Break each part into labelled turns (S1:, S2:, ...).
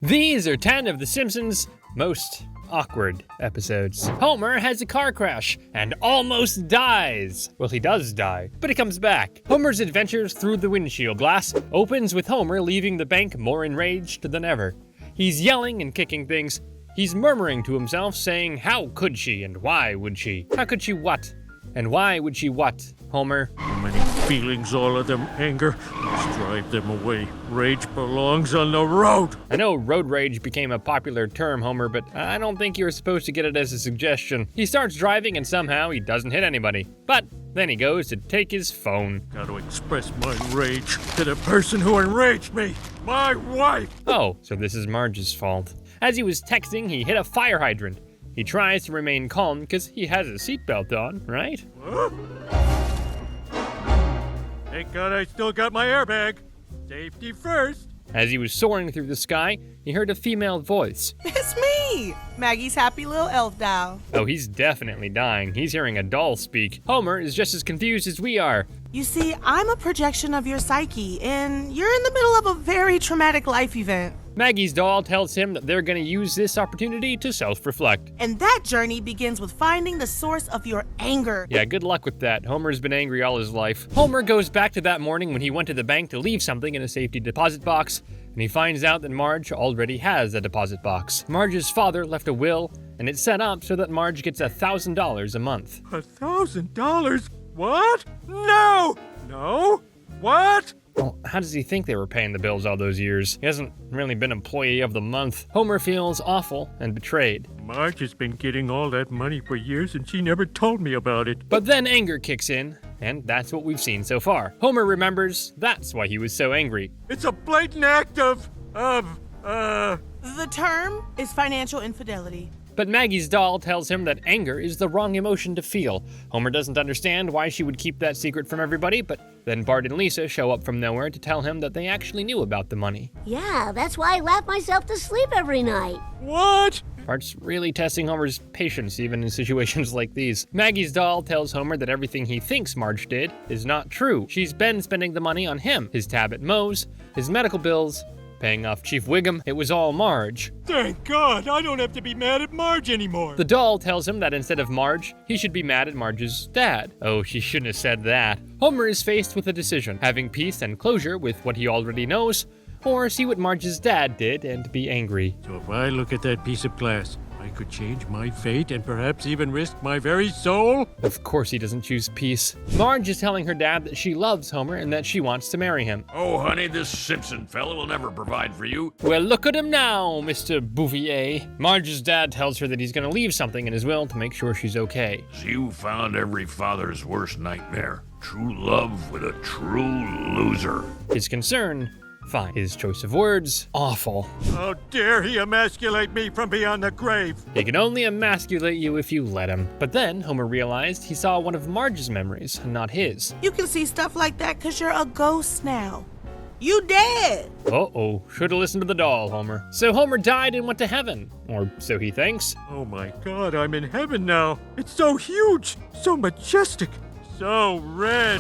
S1: These are 10 of The Simpsons' most awkward episodes. Homer has a car crash and almost dies. Well, he does die, but he comes back. Homer's adventures through the windshield glass opens with Homer leaving the bank more enraged than ever. He's yelling and kicking things. He's murmuring to himself, saying, "How could she and why would she? How could she what? And why would she what, Homer?"
S2: Many feelings, all of them anger. Let's drive them away. Rage belongs on the road.
S1: I know road rage became a popular term, Homer, but I don't think you were supposed to get it as a suggestion. He starts driving and somehow he doesn't hit anybody. But then he goes to take his phone.
S2: Gotta express my rage to the person who enraged me, my wife.
S1: Oh, so this is Marge's fault. As he was texting, he hit a fire hydrant. He tries to remain calm because he has a seatbelt on, right?
S2: Huh? Thank God I still got my airbag. Safety first.
S1: As he was soaring through the sky, he heard a female voice.
S3: It's me, Maggie's happy little elf doll.
S1: Oh, he's definitely dying. He's hearing a doll speak. Homer is just as confused as we are.
S3: You see, I'm a projection of your psyche, and you're in the middle of a very traumatic life event.
S1: Maggie's doll tells him that they're going to use this opportunity to self-reflect.
S3: And that journey begins with finding the source of your anger.
S1: Yeah, good luck with that. Homer's been angry all his life. Homer goes back to that morning when he went to the bank to leave something in a safety deposit box, and he finds out that Marge already has a deposit box. Marge's father left a will, and it's set up so that Marge gets $1,000 a month.
S2: $1,000? What? No! No? What?
S1: Well, how does he think they were paying the bills all those years? He hasn't really been employee of the month. Homer feels awful and betrayed.
S2: Marge has been getting all that money for years and she never told me about it.
S1: But then anger kicks in, and that's what we've seen so far. Homer remembers that's why he was so angry.
S2: It's a blatant act of
S3: The term is financial infidelity.
S1: But Maggie's doll tells him that anger is the wrong emotion to feel. Homer doesn't understand why she would keep that secret from everybody, but then Bart and Lisa show up from nowhere to tell him that they actually knew about the money.
S4: Yeah, that's why I laugh myself to sleep every night.
S2: What?
S1: Bart's really testing Homer's patience even in situations like these. Maggie's doll tells Homer that everything he thinks Marge did is not true. She's been spending the money on him, his tab at Moe's, his medical bills, paying off Chief Wiggum. It was all Marge.
S2: Thank God, I don't have to be mad at Marge anymore.
S1: The doll tells him that instead of Marge, he should be mad at Marge's dad. Oh, she shouldn't have said that. Homer is faced with a decision, having peace and closure with what he already knows, or see what Marge's dad did and be angry.
S2: So if I look at that piece of glass, I could change my fate and perhaps even risk my very soul?
S1: Of course he doesn't choose peace. Marge is telling her dad that she loves Homer and that she wants to marry him.
S5: Oh, honey, this Simpson fella will never provide for you.
S1: Well, look at him now, Mr. Bouvier. Marge's dad tells her that he's going to leave something in his will to make sure she's okay.
S5: So you found every father's worst nightmare. True love with a true loser.
S1: His concern, fine. His choice of words, awful.
S2: How dare he emasculate me from beyond the grave?
S1: He can only emasculate you if you let him. But then Homer realized he saw one of Marge's memories, not his.
S3: You can see stuff like that because you're a ghost now. You dead.
S1: Uh-oh, should've listened to the doll, Homer. So Homer died and went to heaven, or so he thinks.
S2: Oh my God, I'm in heaven now. It's so huge, so majestic, so red.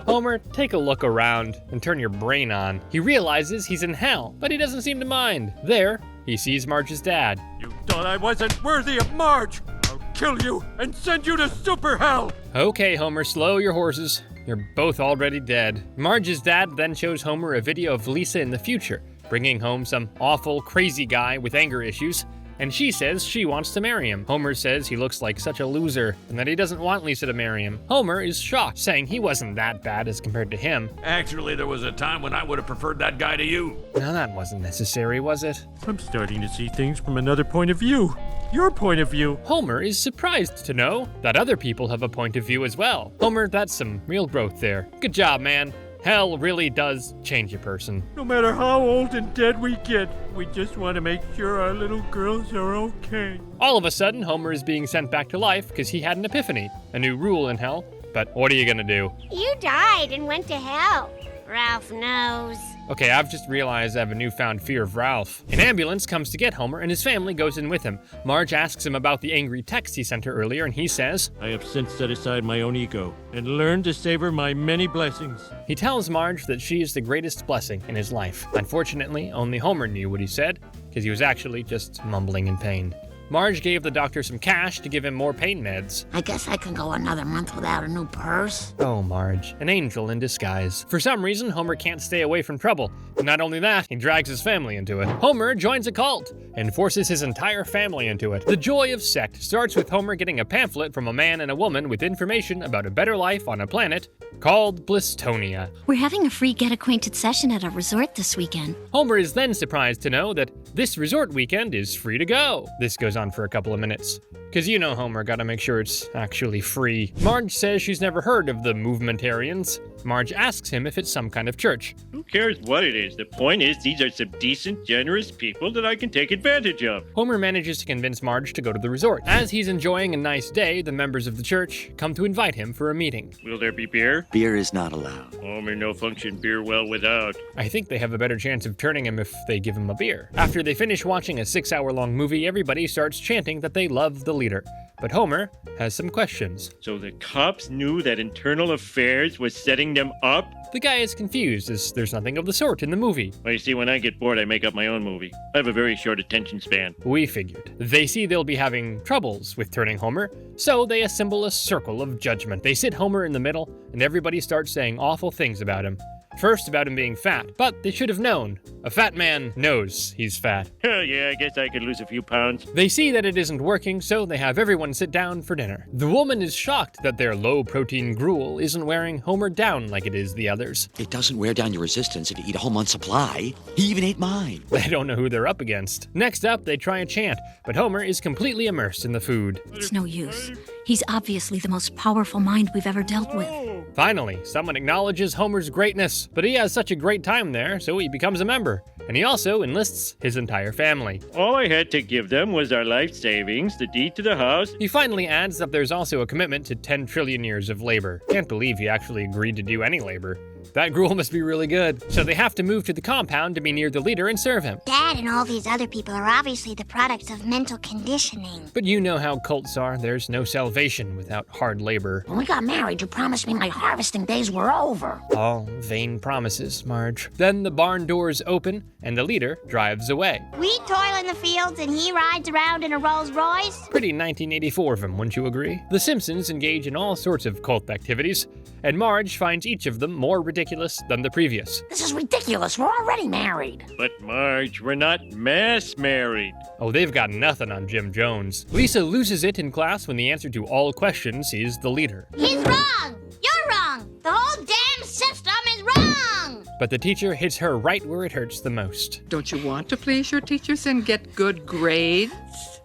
S1: Homer, take a look around and turn your brain on. He realizes he's in hell, but he doesn't seem to mind. There, he sees Marge's dad.
S2: You thought I wasn't worthy of Marge. I'll kill you and send you to super hell.
S1: Okay, Homer, slow your horses. You're both already dead. Marge's dad then shows Homer a video of Lisa in the future, bringing home some awful, crazy guy with anger issues. And she says she wants to marry him. Homer says he looks like such a loser and that he doesn't want Lisa to marry him. Homer is shocked, saying he wasn't that bad as compared to him.
S5: Actually, there was a time when I would have preferred that guy to you.
S1: Now that wasn't necessary, was it?
S2: I'm starting to see things from another point of view. Your point of view.
S1: Homer is surprised to know that other people have a point of view as well. Homer, that's some real growth there. Good job, man. Hell really does change a person.
S2: No matter how old and dead we get, we just want to make sure our little girls are okay.
S1: All of a sudden, Homer is being sent back to life because he had an epiphany, a new rule in hell. But what are you gonna do?
S4: You died and went to hell. Ralph knows.
S1: Okay, I've just realized I have a newfound fear of Ralph. An ambulance comes to get Homer and his family goes in with him. Marge asks him about the angry text he sent her earlier and he says,
S2: I have since set aside my own ego and learned to savor my many blessings.
S1: he tells Marge that she is the greatest blessing in his life. Unfortunately, only Homer knew what he said, because he was actually just mumbling in pain. Marge gave the doctor some cash to give him more pain meds.
S6: I guess I can go another month without a new purse.
S1: Oh, Marge, an angel in disguise. For some reason, Homer can't stay away from trouble. And not only that, he drags his family into it. Homer joins a cult and forces his entire family into it. The Joy of Sect starts with Homer getting a pamphlet from a man and a woman with information about a better life on a planet called Blistonia.
S7: We're having a free Get Acquainted session at a resort this weekend.
S1: Homer is then surprised to know that this resort weekend is free to go. This goes on for a couple of minutes. Cause you know Homer gotta make sure it's actually free. Marge says she's never heard of the Movementarians. Marge asks him if it's some kind of church.
S2: Who cares what it is? The point is, these are some decent, generous people that I can take advantage of.
S1: Homer manages to convince Marge to go to the resort. As he's enjoying a nice day, the members of the church come to invite him for a meeting.
S2: Will there be beer?
S8: Beer is not allowed.
S2: Homer no function beer well without.
S1: I think they have a better chance of turning him if they give him a beer. After they finish watching a 6-hour-long movie, everybody starts chanting that they love the leader. But Homer has some questions.
S2: So the cops knew that Internal Affairs was setting them up?
S1: The guy is confused as there's nothing of the sort in the movie.
S2: Well, you see, when I get bored, I make up my own movie. I have a very short attention span.
S1: We figured. They see they'll be having troubles with turning Homer, so they assemble a circle of judgment. They sit Homer in the middle, and everybody starts saying awful things about him. First about him being fat, but they should have known. A fat man knows he's fat.
S2: Hell yeah, I guess I could lose a few pounds.
S1: They see that it isn't working, so they have everyone sit down for dinner. The woman is shocked that their low-protein gruel isn't wearing Homer down like it is the others.
S8: It doesn't wear down your resistance if you eat a whole month's supply. He even ate mine.
S1: They don't know who they're up against. Next up, they try a chant, but Homer is completely immersed in the food.
S7: It's no use. He's obviously the most powerful mind we've ever dealt with.
S1: Finally, someone acknowledges Homer's greatness, but he has such a great time there, so he becomes a member. And he also enlists his entire family.
S2: All I had to give them was our life savings, the deed to the house.
S1: He finally adds that there's also a commitment to 10 trillion years of labor. Can't believe he actually agreed to do any labor. That gruel must be really good. So they have to move to the compound to be near the leader and serve him.
S4: Dad and all these other people are obviously the products of mental conditioning.
S1: But you know how cults are. There's no salvation without hard labor.
S6: When we got married, you promised me my harvesting days were over.
S1: All vain promises, Marge. Then the barn doors open and the leader drives away.
S4: We toil in the fields and he rides around in a Rolls Royce.
S1: Pretty 1984 of him, wouldn't you agree? The Simpsons engage in all sorts of cult activities, and Marge finds each of them more ridiculous than the previous.
S6: This is ridiculous. We're already married.
S2: But Marge, we're not mass married.
S1: Oh, they've got nothing on Jim Jones. Lisa loses it in class when the answer to all questions is the leader.
S4: He's wrong. You're wrong. The whole damn system is wrong.
S1: But the teacher hits her right where it hurts the most.
S9: Don't you want to please your teachers and get good grades?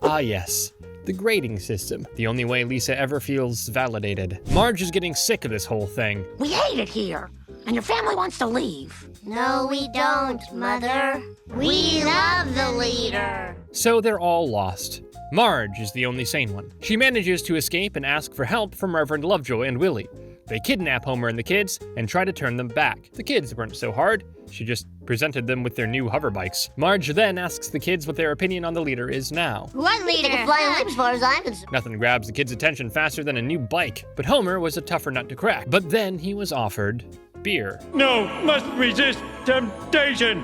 S1: Ah, yes. The grading system. The only way Lisa ever feels validated. Marge is getting sick of this whole thing.
S6: We hate it here, and your family wants to leave.
S4: No, we don't, Mother. We love the leader.
S1: So they're all lost. Marge is the only sane one. She manages to escape and ask for help from Reverend Lovejoy and Willie. They kidnap Homer and the kids and try to turn them back. The kids weren't so hard. She just presented them with their new hover bikes. Marge then asks the kids what their opinion on the leader is now.
S4: What leader? Take a flying leap as far as I'm concerned.
S1: Nothing grabs the kids' attention faster than a new bike. But Homer was a tougher nut to crack. But then he was offered beer.
S2: No, must resist temptation.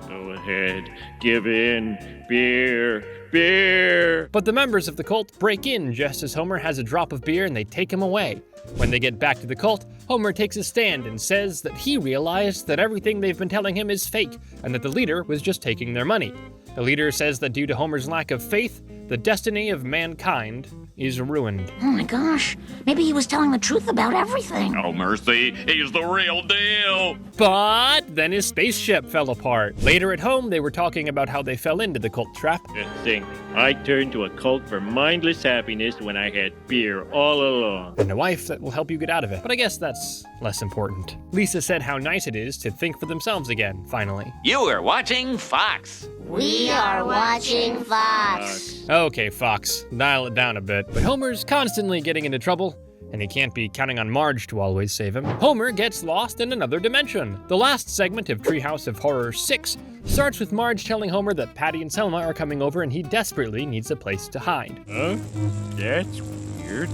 S2: Go ahead, give in, beer. Beer!
S1: But the members of the cult break in just as Homer has a drop of beer and they take him away. When they get back to the cult, Homer takes a stand and says that he realized that everything they've been telling him is fake and that the leader was just taking their money. The leader says that due to Homer's lack of faith, the destiny of mankind is ruined.
S6: Oh my gosh, maybe he was telling the truth about everything.
S5: Oh, mercy, he's the real deal.
S1: But then his spaceship fell apart. Later at home, they were talking about how they fell into the cult trap.
S2: Just think, I turned to a cult for mindless happiness when I had beer all along.
S1: And a wife that will help you get out of it. But I guess that's less important. Lisa said how nice it is to think for themselves again, finally.
S10: You are watching Fox.
S4: We are watching Fox.
S1: Okay, Fox, dial it down a bit. But Homer's constantly getting into trouble, and he can't be counting on Marge to always save him. Homer gets lost in another dimension. The last segment of Treehouse of Horror 6 starts with Marge telling Homer that Patty and Selma are coming over and he desperately needs a place to hide.
S2: Huh? That's weird.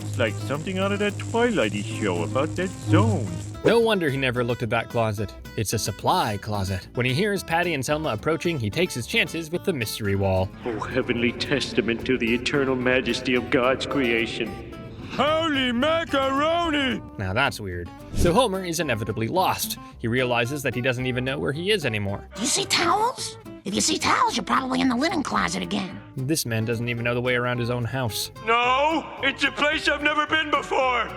S2: It's like something out of that Twilighty show about that zone.
S1: No wonder he never looked at that closet. It's a supply closet. When he hears Patty and Selma approaching, he takes his chances with the mystery wall.
S2: Oh, heavenly testament to the eternal majesty of God's creation. Holy macaroni!
S1: Now that's weird. So Homer is inevitably lost. He realizes that he doesn't even know where he is anymore.
S6: Do you see towels? If you see towels, you're probably in the linen closet again.
S1: This man doesn't even know the way around his own house.
S2: No, it's a place I've never been before.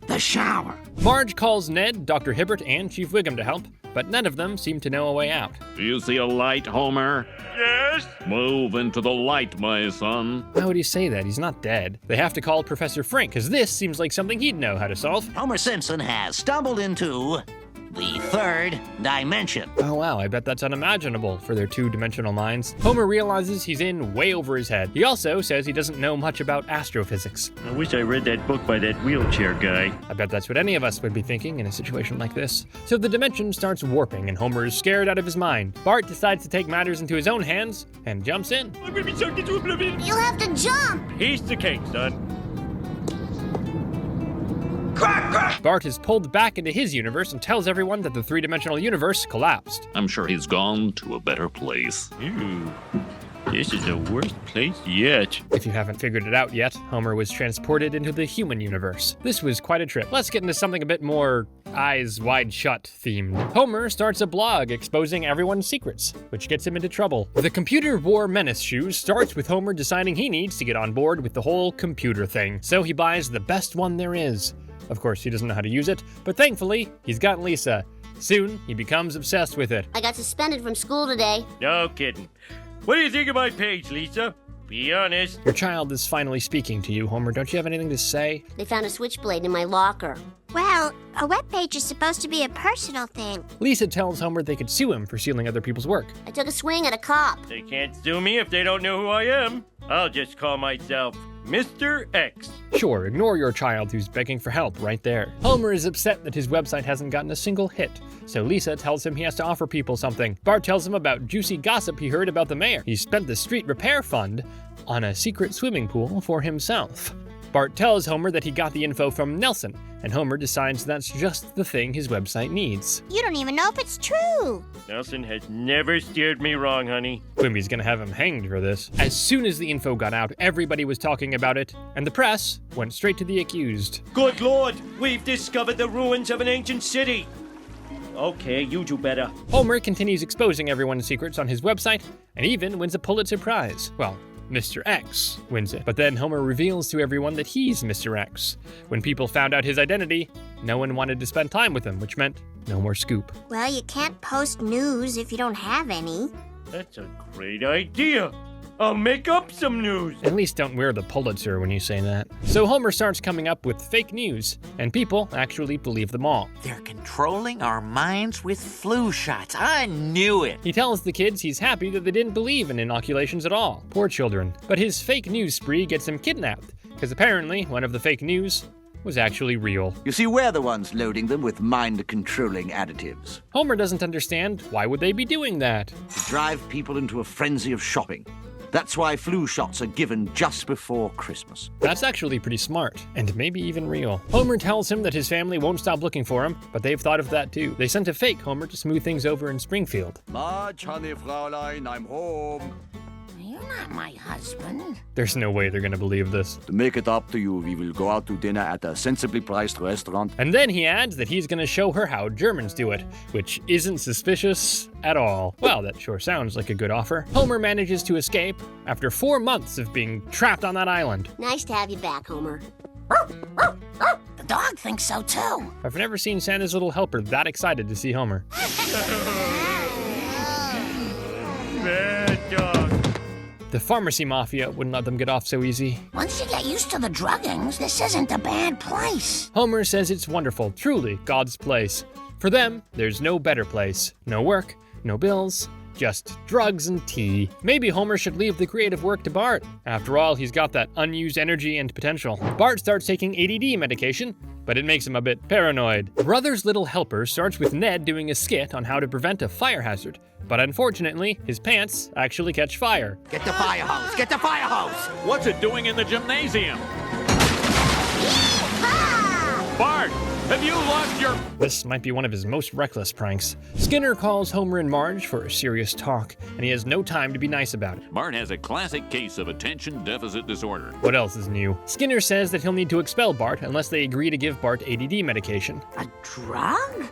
S6: The shower.
S1: Marge calls Ned, Dr. Hibbert, and Chief Wiggum to help, but none of them seem to know a way out.
S5: Do you see a light, Homer?
S2: Yes?
S5: Move into the light, my son.
S1: Why would he say that? He's not dead. They have to call Professor Frink, because this seems like something he'd know how to solve.
S10: Homer Simpson has stumbled into the third dimension.
S1: Oh wow, I bet that's unimaginable for their two-dimensional minds. Homer realizes he's in way over his head. He also says he doesn't know much about astrophysics.
S2: I wish I read that book by that wheelchair guy.
S1: I bet that's what any of us would be thinking in a situation like this. So the dimension starts warping and Homer is scared out of his mind. Bart decides to take matters into his own hands and jumps in.
S2: I'm gonna be sucked into oblivion.
S4: You'll have to jump.
S2: Piece the cake, son.
S1: Bart is pulled back into his universe and tells everyone that the three-dimensional universe collapsed.
S5: I'm sure he's gone to a better place.
S2: Ooh, this is the worst place yet.
S1: If you haven't figured it out yet, Homer was transported into the human universe. This was quite a trip. Let's get into something a bit more eyes wide shut themed. Homer starts a blog exposing everyone's secrets, which gets him into trouble. The computer war Menace shoes starts with Homer deciding he needs to get on board with the whole computer thing. So he buys the best one there is. Of course, he doesn't know how to use it, but thankfully, he's got Lisa. Soon, he becomes obsessed with it.
S4: I got suspended from school today.
S2: No kidding. What do you think of my page, Lisa? Be honest.
S1: Your child is finally speaking to you, Homer. Don't you have anything to say?
S4: They found a switchblade in my locker.
S11: Well, a webpage is supposed to be a personal thing.
S1: Lisa tells Homer they could sue him for stealing other people's work.
S4: I took a swing at a cop.
S2: They can't sue me if they don't know who I am. I'll just call myself Mr. X.
S1: Sure, ignore your child who's begging for help right there. Homer is upset that his website hasn't gotten a single hit, so Lisa tells him he has to offer people something. Bart tells him about juicy gossip he heard about the mayor. He spent the street repair fund on a secret swimming pool for himself. Bart tells Homer that he got the info from Nelson, and Homer decides that's just the thing his website needs.
S11: You don't even know if it's true.
S2: Nelson has never steered me wrong, honey.
S1: Quimby's gonna have him hanged for this. As soon as the info got out, everybody was talking about it, and the press went straight to the accused.
S2: Good Lord, we've discovered the ruins of an ancient city. Okay, you do better.
S1: Homer continues exposing everyone's secrets on his website, and even wins a Pulitzer Prize. Well, Mr. X wins it. But then Homer reveals to everyone that he's Mr. X. When people found out his identity, no one wanted to spend time with him, which meant no more scoop.
S11: Well, you can't post news if you don't have any.
S2: That's a great idea. I'll make up some news.
S1: At least don't wear the Pulitzer when you say that. So Homer starts coming up with fake news, and people actually believe them all.
S10: They're controlling our minds with flu shots. I knew it.
S1: He tells the kids he's happy that they didn't believe in inoculations at all. Poor children. But his fake news spree gets him kidnapped, because apparently one of the fake news was actually real.
S12: You see, we're the ones loading them with mind-controlling additives.
S1: Homer doesn't understand why would they be doing that.
S12: To drive people into a frenzy of shopping. That's why flu shots are given just before Christmas.
S1: That's actually pretty smart, and maybe even real. Homer tells him that his family won't stop looking for him, but they've thought of that too. They sent a fake Homer to smooth things over in Springfield.
S12: Marge, honey, Fraulein, I'm home.
S6: You're not my husband.
S1: There's no way they're gonna believe this.
S12: To make it up to you, we will go out to dinner at a sensibly priced restaurant.
S1: And then he adds that he's gonna show her how Germans do it, which isn't suspicious at all. Well, that sure sounds like a good offer. Homer manages to escape after 4 months of being trapped on that island.
S4: Nice to have you back, Homer.
S6: The dog thinks so too.
S1: I've never seen Santa's little helper that excited to see Homer.
S2: Bad dog.
S1: The pharmacy mafia wouldn't let them get off so easy.
S6: Once you get used to the druggings, this isn't a bad place.
S1: Homer says it's wonderful, truly God's place. For them, there's no better place. No work, no bills, just drugs and tea. Maybe Homer should leave the creative work to Bart. After all, he's got that unused energy and potential. Bart starts taking ADD medication, but it makes him a bit paranoid. Brother's Little Helper starts with Ned doing a skit on how to prevent a fire hazard, but unfortunately, his pants actually catch fire.
S10: Get the fire hose! Get the fire hose!
S5: What's it doing in the gymnasium? Bart, have you lost your...
S1: This might be one of his most reckless pranks. Skinner calls Homer and Marge for a serious talk, and he has no time to be nice about it.
S5: Bart has a classic case of attention deficit disorder.
S1: What else is new? Skinner says that he'll need to expel Bart unless they agree to give Bart ADD medication.
S6: A drug?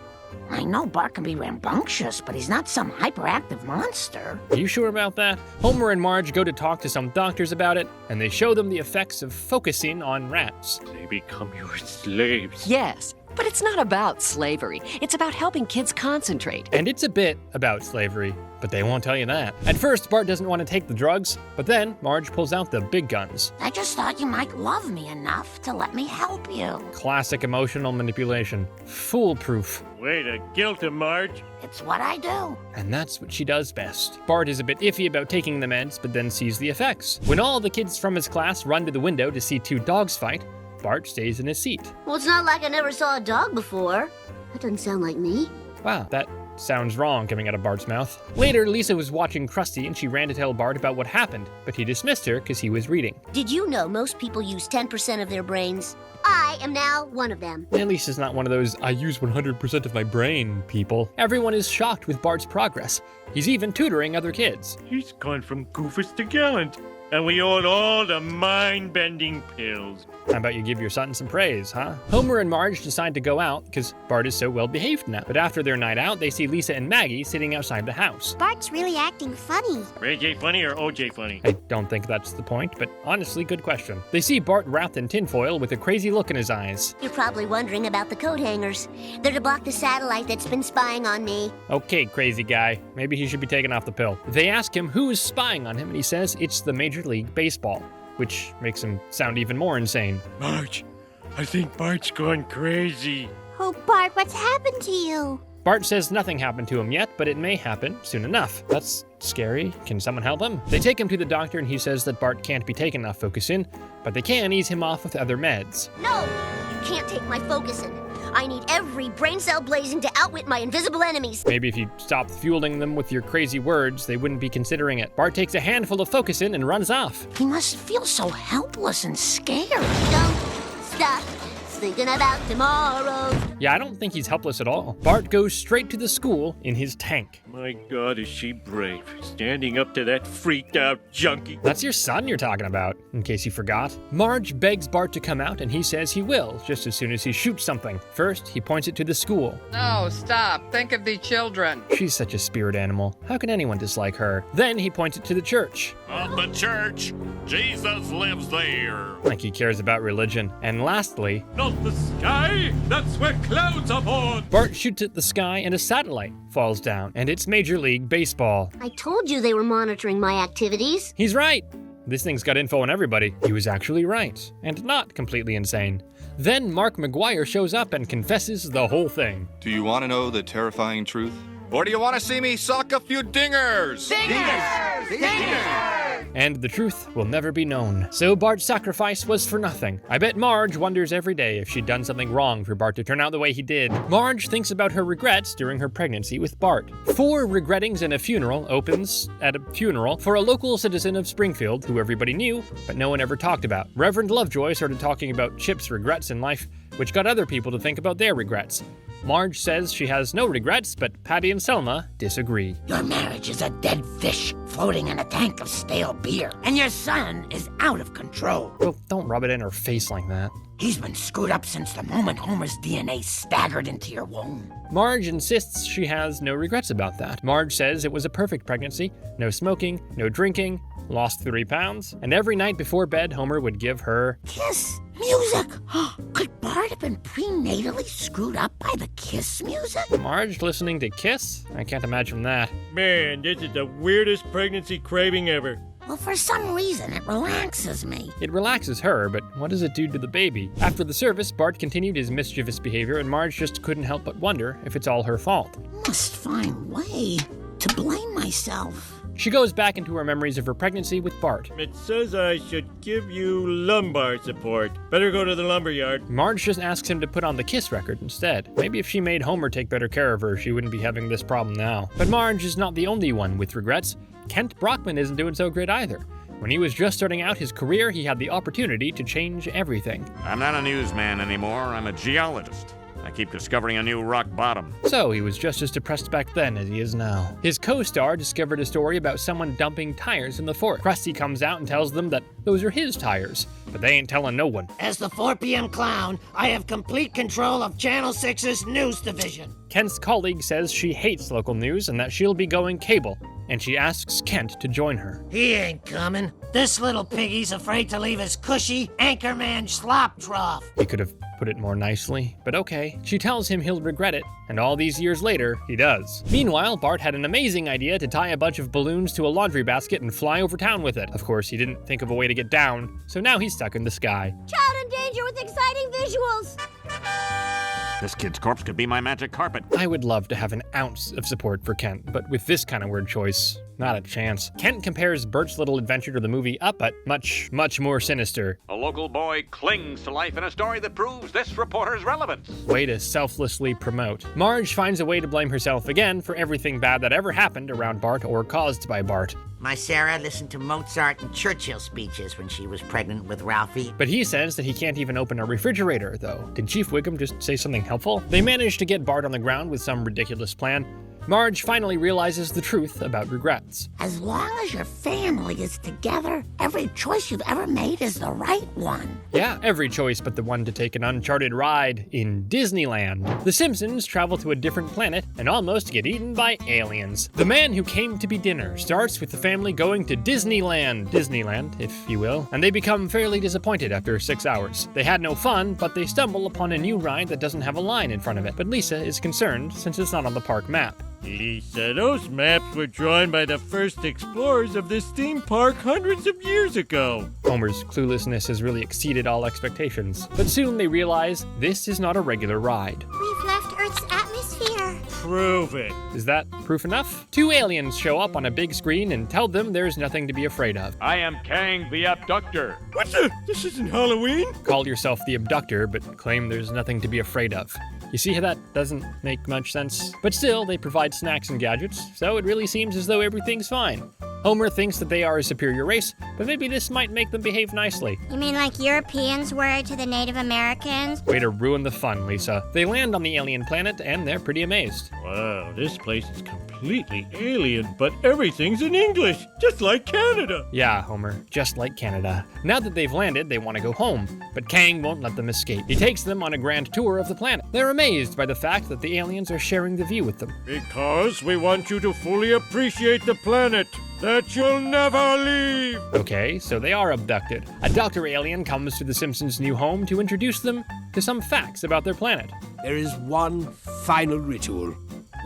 S6: I know Bart can be rambunctious, but he's not some hyperactive monster.
S1: Are you sure about that? Homer and Marge go to talk to some doctors about it, and they show them the effects of focusing on rats.
S2: They become your slaves.
S13: Yes, but it's not about slavery. It's about helping kids concentrate.
S1: And it's a bit about slavery, but they won't tell you that. At first, Bart doesn't want to take the drugs, but then Marge pulls out the big guns.
S6: I just thought you might love me enough to let me help you.
S1: Classic emotional manipulation. Foolproof.
S2: Way to guilt him, Marge.
S6: It's what I do.
S1: And that's what she does best. Bart is a bit iffy about taking the meds, but then sees the effects. When all the kids from his class run to the window to see two dogs fight, Bart stays in his seat.
S4: Well, it's not like I never saw a dog before. That doesn't sound like me.
S1: Wow, that sounds wrong coming out of Bart's mouth. Later, Lisa was watching Krusty and she ran to tell Bart about what happened, but he dismissed her because he was reading.
S4: Did you know most people use 10% of their brains? I am now one of them.
S1: At least it's not one of those, I use 100% of my brain people. Everyone is shocked with Bart's progress. He's even tutoring other kids.
S2: He's gone from goofus to gallant. And we owe it all to mind-bending pills.
S1: How about you give your son some praise, huh? Homer and Marge decide to go out because Bart is so well-behaved now. But after their night out, they see Lisa and Maggie sitting outside the house.
S11: Bart's really acting funny.
S2: Ray J funny or OJ funny?
S1: I don't think that's the point, but honestly, good question. They see Bart wrapped in tinfoil with a crazy look in his eyes.
S4: You're probably wondering about the coat hangers. They're to block the satellite that's been spying on me.
S1: Okay, crazy guy. Maybe he should be taken off the pill. They ask him who is spying on him, and he says it's the Major League Baseball, which makes him sound even more insane.
S2: Marge, I think Bart's gone crazy.
S11: Oh, Bart, what's happened to you?
S1: Bart says nothing happened to him yet, but it may happen soon enough. That's scary. Can someone help him? They take him to the doctor and he says that Bart can't be taken off Focusin, but they can ease him off with other meds.
S4: No, you can't take my Focusin. I need every brain cell blazing to outwit my invisible enemies.
S1: Maybe if you stopped fueling them with your crazy words, they wouldn't be considering it. Bart takes a handful of Focusin and runs off.
S6: He must feel so helpless and scared.
S4: Don't stop thinking about tomorrow.
S1: Yeah, I don't think he's helpless at all. Bart goes straight to the school in his tank.
S2: My God, is she brave, standing up to that freaked out junkie.
S1: That's your son you're talking about, in case you forgot. Marge begs Bart to come out and he says he will, just as soon as he shoots something. First, he points it to the school.
S9: No, stop. Think of the children.
S1: She's such a spirit animal. How can anyone dislike her? Then he points it to the church.
S5: Of the church, Jesus lives there.
S1: Like he cares about religion. And lastly,
S2: Not the sky, that's where clouds are born.
S1: Bart shoots at the sky and a satellite falls down, and it's Major League Baseball.
S4: I told you they were monitoring my activities.
S1: He's right. This thing's got info on everybody. He was actually right, and not completely insane. Then Mark McGuire shows up and confesses the whole thing.
S14: Do you want to know the terrifying truth?
S15: Or do you want to see me sock a few dingers?
S10: Dingers! Dingers!
S1: And the truth will never be known. So Bart's sacrifice was for nothing. I bet Marge wonders every day if she'd done something wrong for Bart to turn out the way he did. Marge thinks about her regrets during her pregnancy with Bart. 4 Regrettings and a Funeral opens at a funeral for a local citizen of Springfield who everybody knew, but no one ever talked about. Reverend Lovejoy started talking about Chip's regrets in life, which got other people to think about their regrets. Marge says she has no regrets, but Patty and Selma disagree.
S6: Your marriage is a dead fish floating in a tank of stale beer, and your son is out of control.
S1: Well, don't rub it in her face like that.
S6: He's been screwed up since the moment Homer's DNA staggered into your womb.
S1: Marge insists she has no regrets about that. Marge says it was a perfect pregnancy, no smoking, no drinking, lost 3 pounds, and every night before bed, Homer would give her
S6: Kiss music. Could Bart have been prenatally screwed up by the Kiss music?
S1: Marge listening to Kiss? I can't imagine that.
S2: Man, this is the weirdest pregnancy craving ever.
S6: Well, for some reason, it relaxes me.
S1: It relaxes her, but what does it do to the baby? After the service, Bart continued his mischievous behavior, and Marge just couldn't help but wonder if it's all her fault.
S6: Must find way to blame myself.
S1: She goes back into her memories of her pregnancy with Bart.
S2: It says I should give you lumbar support. Better go to the lumberyard.
S1: Marge just asks him to put on the Kiss record instead. Maybe if she made Homer take better care of her, she wouldn't be having this problem now. But Marge is not the only one with regrets. Kent Brockman isn't doing so great either. When he was just starting out his career, he had the opportunity to change everything.
S5: I'm not a newsman anymore, I'm a geologist. I keep discovering a new rock bottom.
S1: So he was just as depressed back then as he is now. His co-star discovered a story about someone dumping tires in the forest. Krusty comes out and tells them that those are his tires, but they ain't telling no one.
S6: As the 4 p.m. clown, I have complete control of Channel 6's news division.
S1: Kent's colleague says she hates local news and that she'll be going cable, and she asks Kent to join her.
S6: He ain't coming. This little piggy's afraid to leave his cushy Anchorman slop trough.
S1: He could have put it more nicely, but okay. She tells him he'll regret it, and all these years later, he does. Meanwhile, Bart had an amazing idea to tie a bunch of balloons to a laundry basket and fly over town with it. Of course, he didn't think of a way to get down, so now he's stuck in the sky.
S4: Child in danger with exciting visuals.
S5: This kid's corpse could be my magic carpet.
S1: I would love to have an ounce of support for Kent, but with this kind of word choice, not a chance. Kent compares Bert's little adventure to the movie Up, but much, much more sinister.
S5: A local boy clings to life in a story that proves this reporter's relevance.
S1: Way to selflessly promote. Marge finds a way to blame herself again for everything bad that ever happened around Bart or caused by Bart.
S6: My Sarah listened to Mozart and Churchill speeches when she was pregnant with Ralphie.
S1: But he says that he can't even open a refrigerator, though. Did Chief Wiggum just say something helpful? They manage to get Bart on the ground with some ridiculous plan. Marge finally realizes the truth about regrets.
S6: As long as your family is together, every choice you've ever made is the right one.
S1: Yeah, every choice but the one to take an uncharted ride in Disneyland. The Simpsons travel to a different planet and almost get eaten by aliens. The Man Who Came to Be Dinner starts with the family going to Disneyland, if you will, and they become fairly disappointed after 6 hours. They had no fun, but they stumble upon a new ride that doesn't have a line in front of it. But Lisa is concerned since it's not on the park map.
S2: Lisa, those maps were drawn by the first explorers of this theme park hundreds of years ago.
S1: Homer's cluelessness has really exceeded all expectations. But soon they realize this is not a regular ride.
S11: We've left Earth's atmosphere.
S2: Prove it.
S1: Is that proof enough? 2 aliens show up on a big screen and tell them there's nothing to be afraid of.
S5: I am Kang the Abductor.
S2: What the? This isn't Halloween?
S1: Call yourself the Abductor, but claim there's nothing to be afraid of. You see how that doesn't make much sense? But still, they provide snacks and gadgets, so it really seems as though everything's fine. Homer thinks that they are a superior race, but maybe this might make them behave nicely.
S11: You mean like Europeans were to the Native Americans?
S1: Way to ruin the fun, Lisa. They land on the alien planet, and they're pretty amazed.
S2: Wow, this place is completely alien, but everything's in English, just like Canada.
S1: Yeah, Homer, just like Canada. Now that they've landed, they want to go home, but Kang won't let them escape. He takes them on a grand tour of the planet. They're amazed by the fact that the aliens are sharing the view with them.
S2: Because we want you to fully appreciate the planet, that you'll never leave.
S1: Okay, so they are abducted. A Dr. Alien comes to the Simpsons' new home to introduce them to some facts about their planet.
S16: There is one final ritual.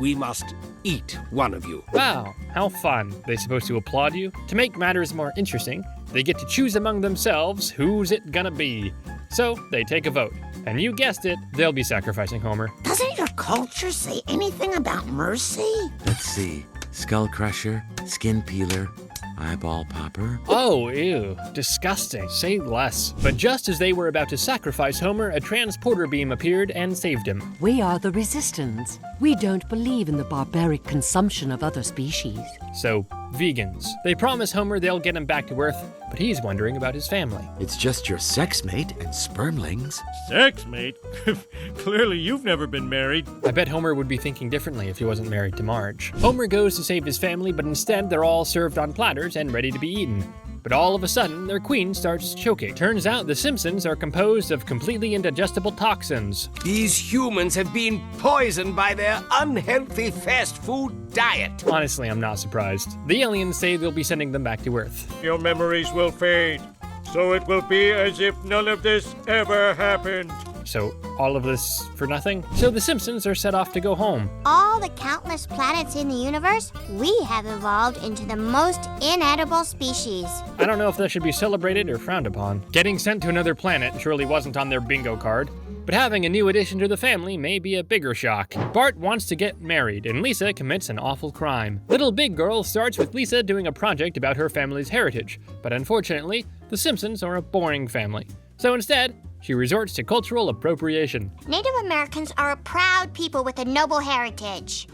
S16: We must eat one of you.
S1: Wow, how fun. They supposed to applaud you? To make matters more interesting, they get to choose among themselves who's it gonna be. So they take a vote. And you guessed it, they'll be sacrificing Homer.
S6: Doesn't your culture say anything about mercy?
S17: Let's see. Skull crusher, skin peeler, eyeball popper.
S1: Oh, ew. Disgusting. Say less. But just as they were about to sacrifice Homer, a transporter beam appeared and saved him.
S13: We are the Resistance. We don't believe in the barbaric consumption of other species.
S1: So, vegans. They promise Homer they'll get him back to Earth, but he's wondering about his family.
S17: It's just your sex mate and spermlings.
S2: Sex mate? Clearly you've never been married.
S1: I bet Homer would be thinking differently if he wasn't married to Marge. Homer goes to save his family, but instead they're all served on platters and ready to be eaten. But all of a sudden, their queen starts choking. Turns out the Simpsons are composed of completely indigestible toxins.
S16: These humans have been poisoned by their unhealthy fast food diet.
S1: Honestly, I'm not surprised. The aliens say they'll be sending them back to Earth.
S2: Your memories will fade, so it will be as if none of this ever happened.
S1: So, all of this for nothing? So the Simpsons are set off to go home.
S11: All the countless planets in the universe, we have evolved into the most inedible species.
S1: I don't know if that should be celebrated or frowned upon. Getting sent to another planet surely wasn't on their bingo card. But having a new addition to the family may be a bigger shock. Bart wants to get married, and Lisa commits an awful crime. Little Big Girl starts with Lisa doing a project about her family's heritage, but unfortunately, the Simpsons are a boring family. So instead, she resorts to cultural appropriation.
S11: Native Americans are a proud people with a noble heritage.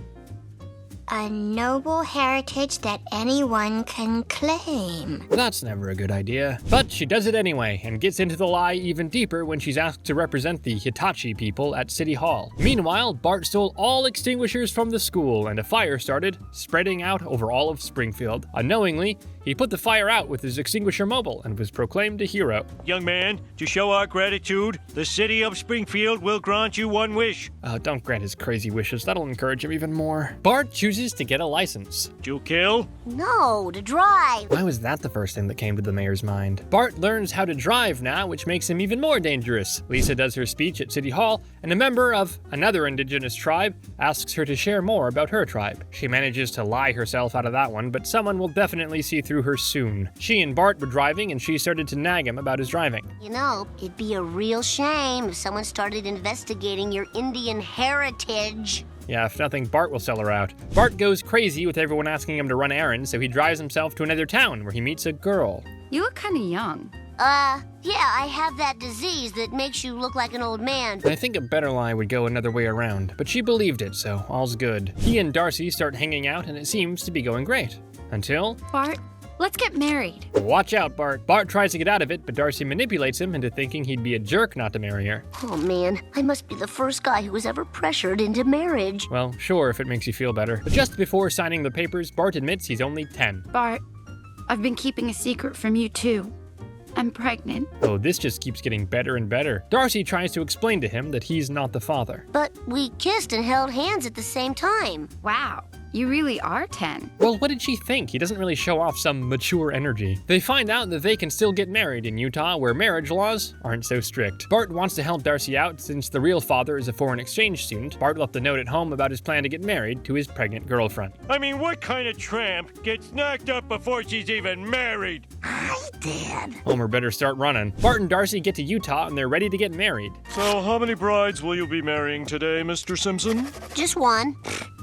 S11: A noble heritage that anyone can claim.
S1: That's never a good idea. But she does it anyway, and gets into the lie even deeper when she's asked to represent the Hitachi people at City Hall. Meanwhile, Bart stole all extinguishers from the school, and a fire started, spreading out over all of Springfield. Unknowingly, he put the fire out with his extinguisher mobile and was proclaimed a hero.
S2: Young man, to show our gratitude, the city of Springfield will grant you one wish.
S1: Don't grant his crazy wishes. That'll encourage him even more. Bart chooses to get a license.
S2: To kill?
S4: No, to drive.
S1: Why was that the first thing that came to the mayor's mind? Bart learns how to drive now, which makes him even more dangerous. Lisa does her speech at City Hall, and a member of another indigenous tribe asks her to share more about her tribe. She manages to lie herself out of that one, but someone will definitely see through her soon. She and Bart were driving, and she started to nag him about his driving.
S4: You know, it'd be a real shame if someone started investigating your Indian heritage.
S1: Yeah, if nothing, Bart will sell her out. Bart goes crazy with everyone asking him to run errands, so he drives himself to another town where he meets a girl.
S9: You look kind of young.
S4: Yeah, I have that disease that makes you look like an old man.
S1: I think a better lie would go another way around, but she believed it, so all's good. He and Darcy start hanging out, and it seems to be going great. Until...
S7: Bart, let's get married.
S1: Watch out, Bart. Bart tries to get out of it, but Darcy manipulates him into thinking he'd be a jerk not to marry her.
S4: Oh man, I must be the first guy who was ever pressured into marriage.
S1: Well, sure, if it makes you feel better. But just before signing the papers, Bart admits he's only 10.
S7: Bart, I've been keeping a secret from you too. I'm pregnant.
S1: Oh, this just keeps getting better and better. Darcy tries to explain to him that he's not the father.
S4: But we kissed and held hands at the same time.
S7: Wow, you really are 10.
S1: Well, what did she think? He doesn't really show off some mature energy. They find out that they can still get married in Utah, where marriage laws aren't so strict. Bart wants to help Darcy out since the real father is a foreign exchange student. Bart left a note at home about his plan to get married to his pregnant girlfriend.
S2: I mean, what kind of tramp gets knocked up before she's even married?
S6: I did.
S1: Homer better start running. Bart and Darcy get to Utah and they're ready to get married.
S18: So how many brides will you be marrying today, Mr. Simpson?
S4: Just one.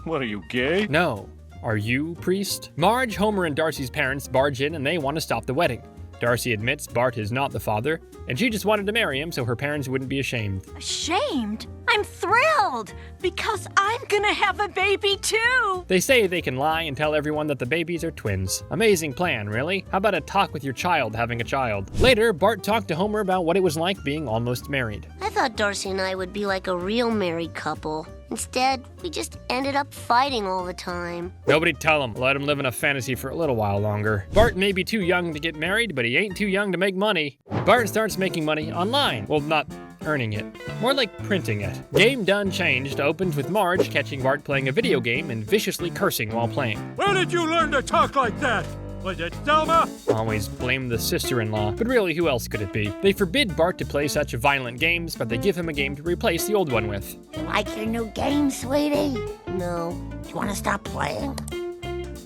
S18: What are you, gay?
S1: No. Are you, priest? Marge, Homer, and Darcy's parents barge in and they want to stop the wedding. Darcy admits Bart is not the father, and she just wanted to marry him so her parents wouldn't be ashamed.
S19: Ashamed? I'm thrilled, because I'm gonna have a baby too!
S1: They say they can lie and tell everyone that the babies are twins. Amazing plan, really? How about a talk with your child having a child? Later, Bart talked to Homer about what it was like being almost married.
S4: I thought Darcy and I would be like a real married couple. Instead, we just ended up fighting all the time.
S1: Nobody tell him. Let him live in a fantasy for a little while longer. Bart may be too young to get married, but he ain't too young to make money. Bart starts making money online. Well, not earning it. More like printing it. Game Done Changed opens with Marge catching Bart playing a video game and viciously cursing while playing.
S2: Where did you learn to talk like that? Was it Thelma?
S1: Always blame the sister-in-law, but really, who else could it be? They forbid Bart to play such violent games, but they give him a game to replace the old one with.
S6: You like your new game, sweetie?
S4: No.
S6: You want to stop playing?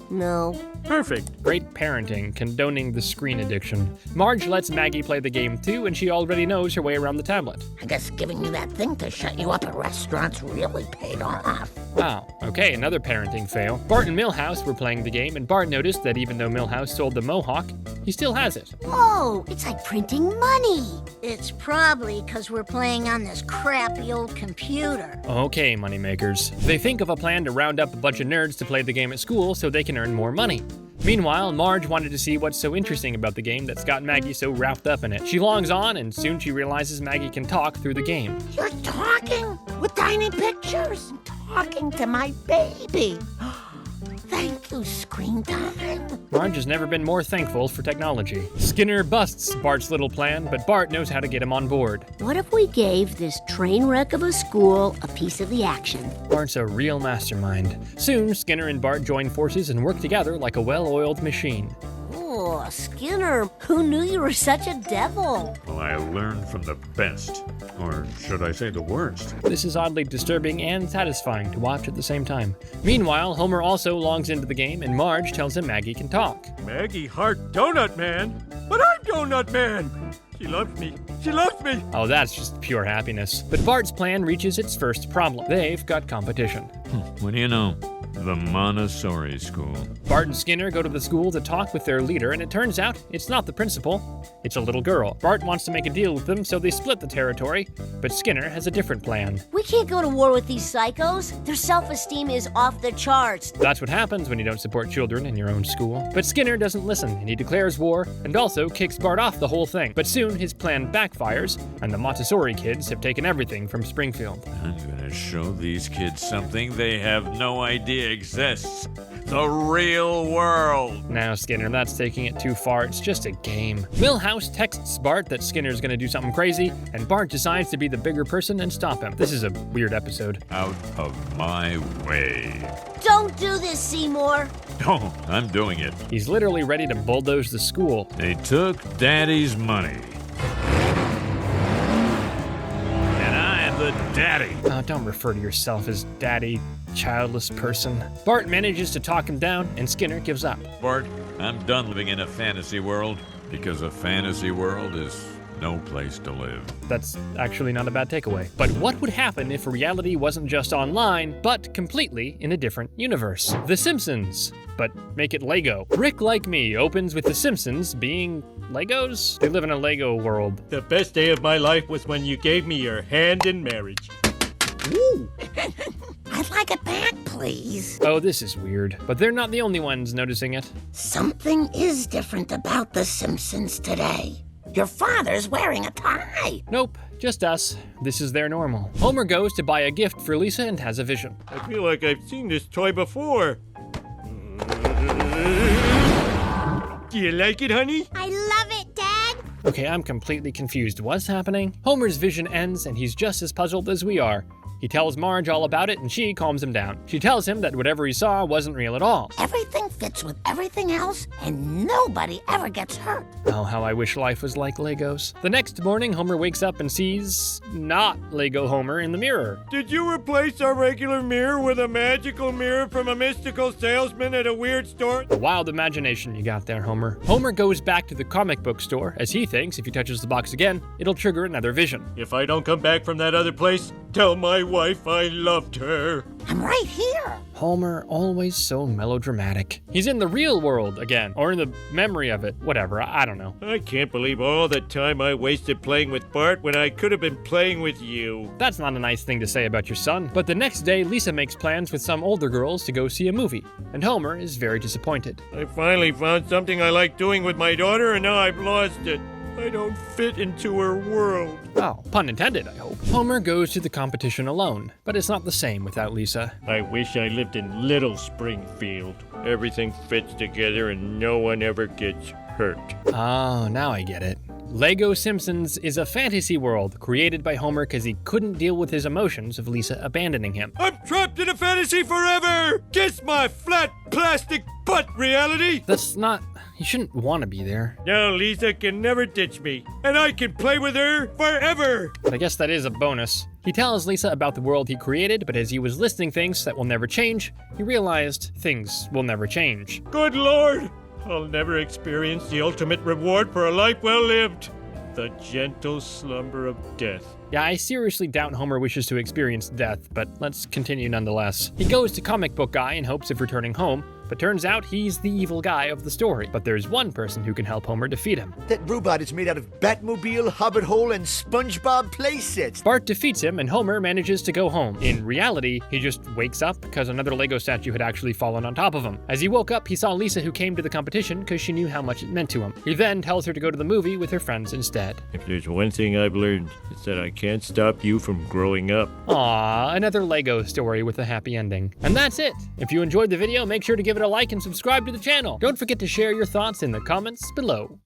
S4: No.
S1: Perfect. Great parenting, condoning the screen addiction. Marge lets Maggie play the game too, and she already knows her way around the tablet.
S6: I guess giving you that thing to shut you up at restaurants really paid off.
S1: Wow, okay, another parenting fail. Bart and Milhouse were playing the game, and Bart noticed that even though Milhouse sold the Mohawk, he still has it.
S4: Whoa, it's like printing money. It's probably because we're playing on this crappy old computer.
S1: Okay, moneymakers. They think of a plan to round up a bunch of nerds to play the game at school so they can earn more money. Meanwhile, Marge wanted to see what's so interesting about the game that's got Maggie so wrapped up in it. She logs on, and soon she realizes Maggie can talk through the game.
S6: You're talking with tiny pictures? Talking to my baby. Thank you, screen time.
S1: Marge has never been more thankful for technology. Skinner busts Bart's little plan, but Bart knows how to get him on board.
S4: What if we gave this train wreck of a school a piece of the action?
S1: Bart's a real mastermind. Soon, Skinner and Bart join forces and work together like a well-oiled machine.
S4: Oh, Skinner, who knew you were such a devil?
S5: Well, I learned from the best. Or should I say the worst?
S1: This is oddly disturbing and satisfying to watch at the same time. Meanwhile, Homer also logs into the game, and Marge tells him Maggie can talk.
S2: Maggie Hart Donut Man? But I'm Donut Man! She loves me. She loves me.
S1: Oh, that's just pure happiness. But Bart's plan reaches its first problem. They've got competition.
S5: What do you know? The Montessori school.
S1: Bart and Skinner go to the school to talk with their leader, and it turns out it's not the principal, it's a little girl. Bart wants to make a deal with them, so they split the territory, but Skinner has a different plan.
S4: We can't go to war with these psychos. Their self-esteem is off the charts.
S1: That's what happens when you don't support children in your own school. But Skinner doesn't listen, and he declares war, and also kicks Bart off the whole thing. But soon his plan backfires, and the Montessori kids have taken everything from Springfield.
S5: I'm gonna show these kids something they have no idea exists. The real world.
S1: Now, Skinner, that's taking it too far. It's just a game. Milhouse texts Bart that Skinner's gonna do something crazy, and Bart decides to be the bigger person and stop him. This is a weird episode.
S5: Out of my way.
S4: Don't do this, Seymour.
S5: Oh, I'm doing it.
S1: He's literally ready to bulldoze the school.
S5: They took Daddy's money. And I am the daddy.
S1: Oh, don't refer to yourself as daddy, childless person. Bart manages to talk him down, and Skinner gives up.
S5: Bart, I'm done living in a fantasy world, because a fantasy world is no place to live.
S1: That's actually not a bad takeaway. But what would happen if reality wasn't just online, but completely in a different universe? The Simpsons, but make it Lego. Rick Like Me opens with the Simpsons being Legos? They live in a Lego world.
S2: The best day of my life was when you gave me your hand in marriage.
S6: Ooh. I'd like it back, please.
S1: Oh, this is weird. But they're not the only ones noticing it.
S6: Something is different about the Simpsons today. Your father's wearing a tie.
S1: Nope, just us. This is their normal. Homer goes to buy a gift for Lisa and has a vision.
S2: I feel like I've seen this toy before. Do you like it, honey?
S11: I love it, Dad.
S1: Okay, I'm completely confused. What's happening? Homer's vision ends and he's just as puzzled as we are. He tells Marge all about it and she calms him down. She tells him that whatever he saw wasn't real at all.
S6: Everything fits with everything else and nobody ever gets hurt.
S1: Oh, how I wish life was like Legos. The next morning, Homer wakes up and sees not Lego Homer in the mirror.
S2: Did you replace our regular mirror with a magical mirror from a mystical salesman at a weird store?
S1: A wild imagination you got there, Homer. Homer goes back to the comic book store as he thinks if he touches the box again, it'll trigger another vision.
S2: If I don't come back from that other place, tell my wife I loved her.
S6: I'm right here.
S1: Homer, always so melodramatic. He's in the real world again, or in the memory of it. Whatever, I don't know.
S2: I can't believe all the time I wasted playing with Bart when I could have been playing with you.
S1: That's not a nice thing to say about your son. But the next day, Lisa makes plans with some older girls to go see a movie, and Homer is very disappointed.
S2: I finally found something I like doing with my daughter, and now I've lost it. I don't fit into her world.
S1: Oh, pun intended, I hope. Homer goes to the competition alone, but it's not the same without Lisa.
S2: I wish I lived in Little Springfield. Everything fits together and no one ever gets hurt.
S1: Oh, now I get it. Lego Simpsons is a fantasy world created by Homer because he couldn't deal with his emotions of Lisa abandoning him.
S2: I'm trapped in a fantasy forever! Kiss my flat plastic butt, reality!
S1: That's not... You shouldn't want to be there.
S2: Now Lisa can never ditch me, and I can play with her forever!
S1: But I guess that is a bonus. He tells Lisa about the world he created, but as he was listing things that will never change, he realized things will never change.
S2: Good Lord! I'll never experience the ultimate reward for a life well lived. The gentle slumber of death.
S1: Yeah, I seriously doubt Homer wishes to experience death, but let's continue nonetheless. He goes to Comic Book Guy in hopes of returning home, but turns out he's the evil guy of the story. But there's one person who can help Homer defeat him.
S20: That robot is made out of Batmobile, Hobbit Hole, and SpongeBob playsets.
S1: Bart defeats him and Homer manages to go home. In reality, he just wakes up because another Lego statue had actually fallen on top of him. As he woke up, he saw Lisa, who came to the competition because she knew how much it meant to him. He then tells her to go to the movie with her friends instead.
S2: If there's one thing I've learned, it's that I can't stop you from growing up.
S1: Aww, another Lego story with a happy ending. And that's it. If you enjoyed the video, make sure to give it a like and subscribe to the channel. Don't forget to share your thoughts in the comments below.